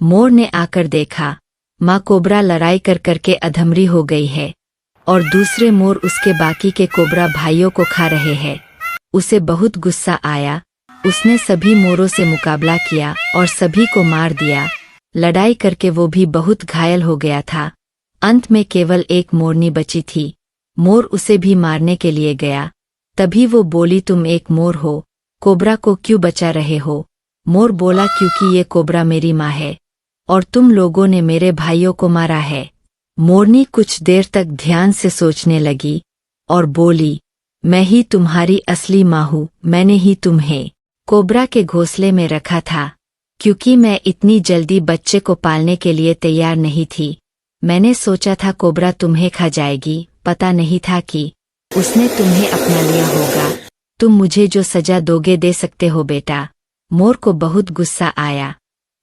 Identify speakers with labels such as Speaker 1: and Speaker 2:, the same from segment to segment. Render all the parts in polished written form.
Speaker 1: मोर ने आकर देखा, माँ कोबरा लड़ाई कर करके अधमरी हो गई है और दूसरे मोर उसके बाकी के कोबरा भाइयों को खा रहे हैं। उसे बहुत गुस्सा आया। उसने सभी मोरों से मुकाबला किया और सभी को मार दिया। लड़ाई करके वो भी बहुत घायल हो गया था। अंत में केवल एक मोरनी बची थी। मोर उसे भी मारने के लिए गया। तभी वो बोली, तुम एक मोर हो, कोबरा को क्यों बचा रहे हो? मोर बोला, क्योंकि ये कोबरा मेरी माँ है और तुम लोगों ने मेरे भाइयों को मारा है। मोरनी कुछ देर तक ध्यान से सोचने लगी और बोली, मैं ही तुम्हारी असली माँ हूँ। मैंने ही तुम्हें कोबरा के घोंसले में रखा था, क्योंकि मैं इतनी जल्दी बच्चे को पालने के लिए तैयार नहीं थी। मैंने सोचा था कोबरा तुम्हें खा जाएगी, पता नहीं था कि उसने तुम्हें अपना लिया होगा। तुम मुझे जो सजा दोगे दे सकते हो बेटा। मोर को बहुत गुस्सा आया,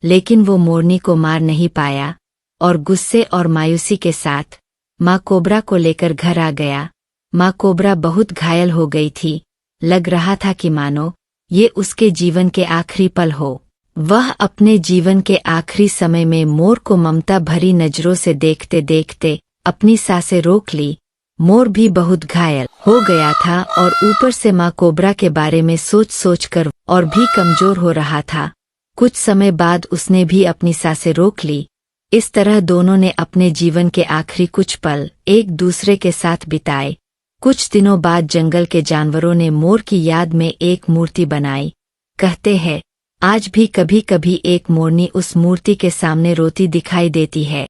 Speaker 1: लेकिन वो मोरनी को मार नहीं पाया और गुस्से और मायूसी के साथ माँ कोबरा को लेकर घर आ गया। माँ कोबरा बहुत घायल हो गई थी। लग रहा था कि मानो ये उसके जीवन के आखिरी पल हो। वह अपने जीवन के आखिरी समय में मोर को ममता भरी नजरों से देखते देखते अपनी सांसें रोक ली। मोर भी बहुत घायल हो गया था और ऊपर से माँ कोबरा के बारे में सोच सोच कर और भी कमजोर हो रहा था। कुछ समय बाद उसने भी अपनी सांसें रोक ली। इस तरह दोनों ने अपने जीवन के आखिरी कुछ पल एक दूसरे के साथ बिताए। कुछ दिनों बाद जंगल के जानवरों ने मोर की याद में एक मूर्ति बनाई। कहते हैं, आज भी कभी कभी एक मोरनी उस मूर्ति के सामने रोती दिखाई देती है।